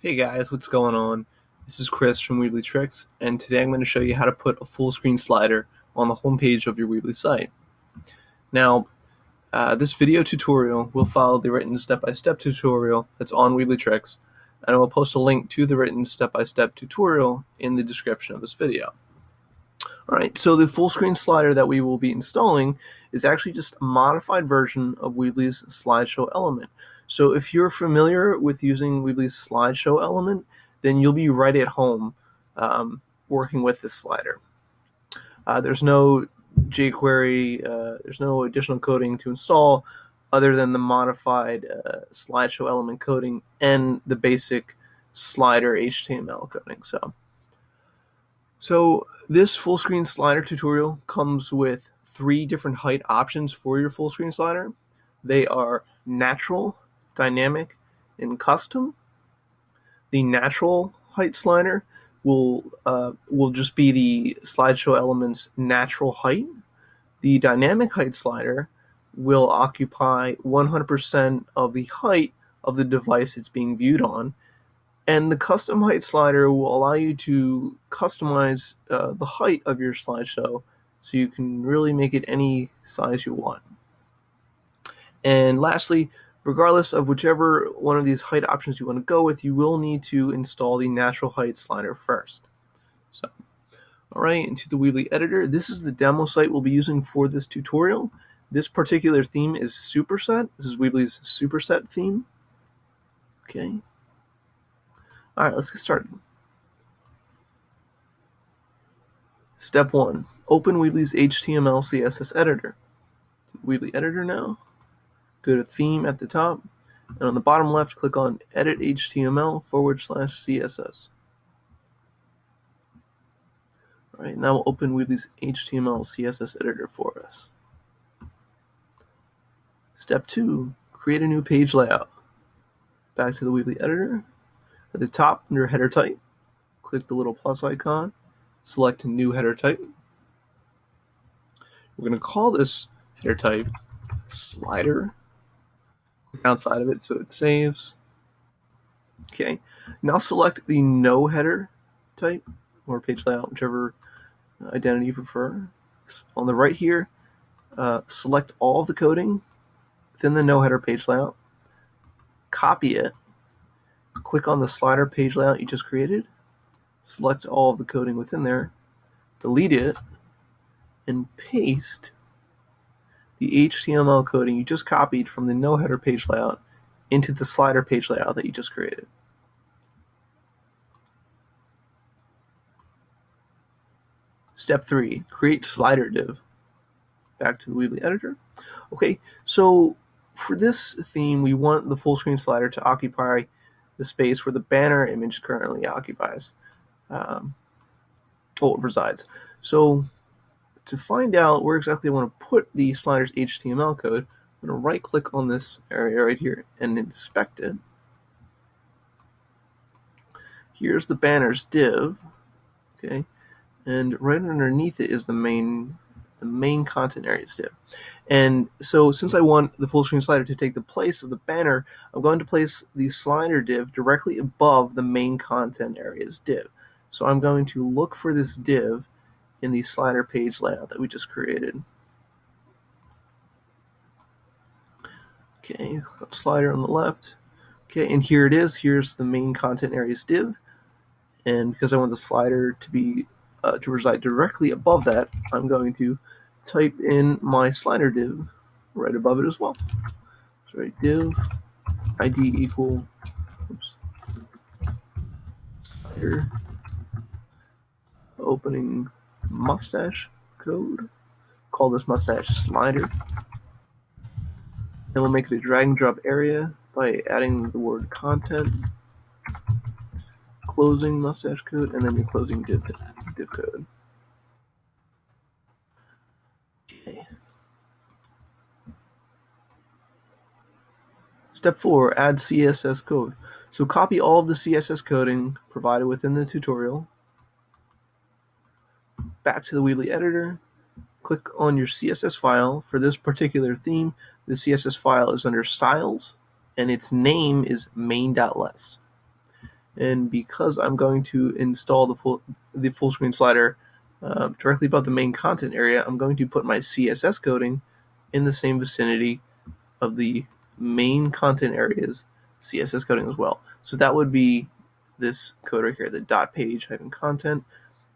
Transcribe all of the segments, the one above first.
Hey guys, what's going on? This is Chris from Weebly Tricks, and today I'm going to show you how to put a full screen slider on the home page of your Weebly site. Now, this video tutorial will follow the written step-by-step tutorial that's on Weebly Tricks, and I will post a link to the written step-by-step tutorial in the description of this video. Alright, so the full screen slider that we will be installing is actually just a modified version of Weebly's slideshow element. So if you're familiar with using Weebly's slideshow element, then you'll be right at home working with this slider. There's no jQuery, there's no additional coding to install other than the modified slideshow element coding and the basic slider HTML coding. So this full screen slider tutorial comes with 3 different height options for your full screen slider. They are natural, dynamic, and custom. The natural height slider will just be the slideshow element's natural height. The dynamic height slider will occupy 100% of the height of the device it's being viewed on. And the custom height slider will allow you to customize the height of your slideshow so you can really make it any size you want. And lastly, regardless of whichever one of these height options you want to go with, you will need to install the natural height slider first. So, alright, into the Weebly editor. This is the demo site we'll be using for this tutorial. This particular theme is Superset. This is Weebly's Superset theme. Okay. Alright, let's get started. Step 1. Open Weebly's HTML CSS editor. Weebly editor now. Go to Theme at the top, and on the bottom left, click on Edit HTML/CSS. Alright, now we'll open Weebly's HTML CSS editor for us. Step 2. Create a new page layout. Back to the Weebly editor. At the top, under header type, click the little plus icon, select new header type. We're going to call this header type slider. Click outside of it so it saves. Okay, now select the no header type or page layout, whichever identity you prefer. On the right here, select all of the coding within the no header page layout, copy it. Click on the slider page layout you just created, select all of the coding within there, delete it, and paste the HTML coding you just copied from the no header page layout into the slider page layout that you just created. Step 3, create slider div. Back to the Weebly editor. Okay, so for this theme, we want the full screen slider to occupy the space where the banner image currently occupies, resides. So to find out where exactly I want to put the slider's HTML code, I'm going to right click on this area right here and inspect it. Here's the banner's div, okay, and right underneath it is the main content areas div. And so since I want the full screen slider to take the place of the banner, I'm going to place the slider div directly above the main content areas div. So I'm going to look for this div in the slider page layout that we just created. Okay, slider on the left. Okay, and here it is. Here's the main content areas div. And because I want the slider to be to reside directly above that, I'm going to type in my slider div right above it as well. So right, div id equal slider opening mustache code. Call this mustache slider. And we'll make it a drag and drop area by adding the word content, closing mustache code, and then your closing div code. Okay. Step 4, add CSS code. So copy all of the CSS coding provided within the tutorial. Back to the Weebly editor. Click on your CSS file. For this particular theme, the CSS file is under styles, and its name is main.less. And because I'm going to install the full screen slider directly above the main content area, I'm going to put my CSS coding in the same vicinity of the main content area's CSS coding as well. So that would be this code right here, the .page-content.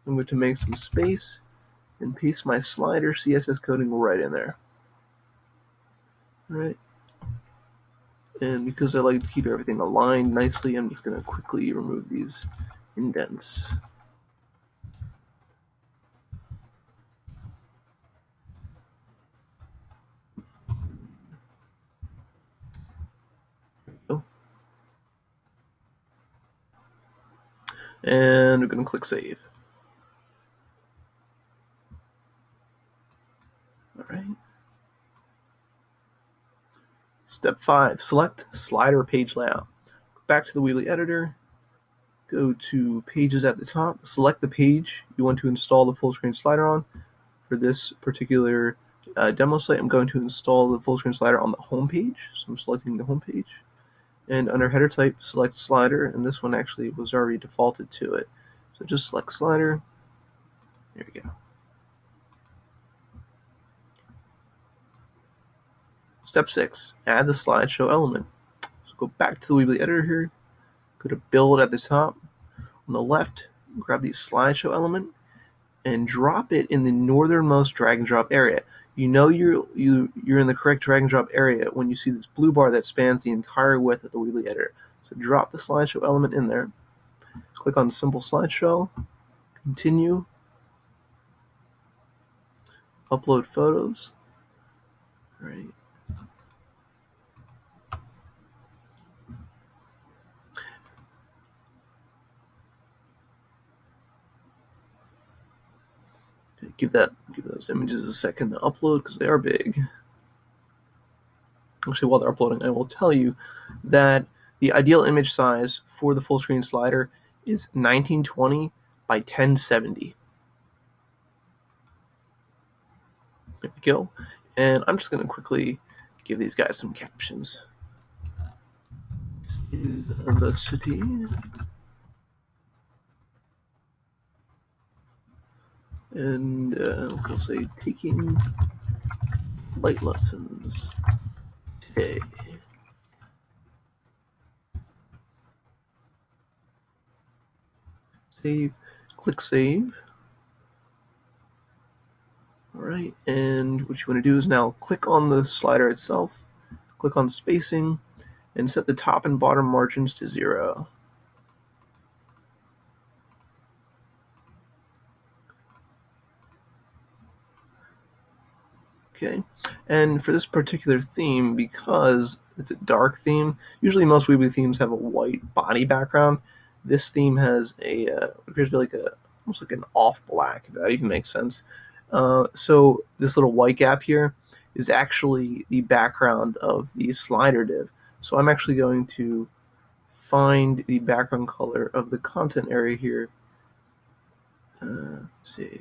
I'm going to make some space and paste my slider CSS coding right in there. All right. And because I like to keep everything aligned nicely, I'm just going to quickly remove these indents. And we're going to click Save. All right. Step 5, select slider page layout. Back to the Weebly editor, go to Pages at the top, select the page you want to install the full screen slider on. For this particular demo site, I'm going to install the full screen slider on the home page. So I'm selecting the home page. And under header type, select slider, and this one actually was already defaulted to it. So just select slider. There we go. Step 6, add the slideshow element. So go back to the Weebly editor here, go to build at the top. On the left, grab the slideshow element and drop it in the northernmost drag and drop area. You know you're in the correct drag and drop area when you see this blue bar that spans the entire width of the Weebly editor. So drop the slideshow element in there. Click on Simple Slideshow. Continue. Upload photos. All right. Give those images a second to upload because they are big. Actually, while they're uploading, I will tell you that the ideal image size for the full screen slider is 1920 by 1070. There we go. And I'm just going to quickly give these guys some captions. This is the city. And we'll say taking light lessons today. Save. Click Save. All right, and what you want to do is now click on the slider itself, click on spacing, and set the top and bottom margins to 0. Okay, and for this particular theme, because it's a dark theme, usually most Weebly themes have a white body background. This theme has appears to be almost like an off black, if that even makes sense. So this little white gap here is actually the background of the slider div. So I'm actually going to find the background color of the content area here. Let's see.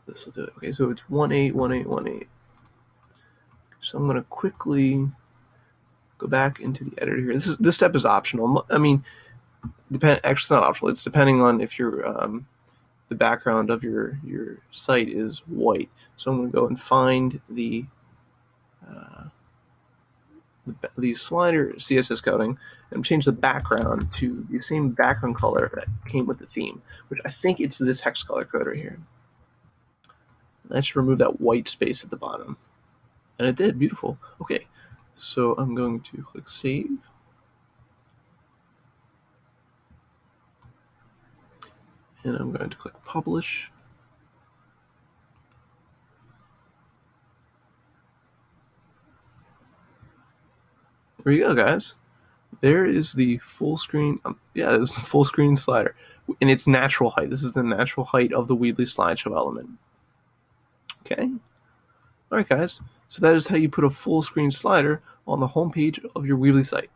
This will do it. Okay, so it's 181818. So I'm going to quickly go back into the editor here. This step is optional. I mean, actually it's not optional. It's depending on if your the background of your site is white. So I'm going to go and find the slider CSS coding and change the background to the same background color that came with the theme, which I think it's this hex color code right here. That should remove that white space at the bottom. And it did. Beautiful. Okay, so I'm going to click Save. And I'm going to click Publish. There you go, guys. There is the full screen. This is the full screen slider in its natural height. This is the natural height of the Weebly Slideshow element. Okay. All right, guys. So that is how you put a full screen slider on the home page of your Weebly site.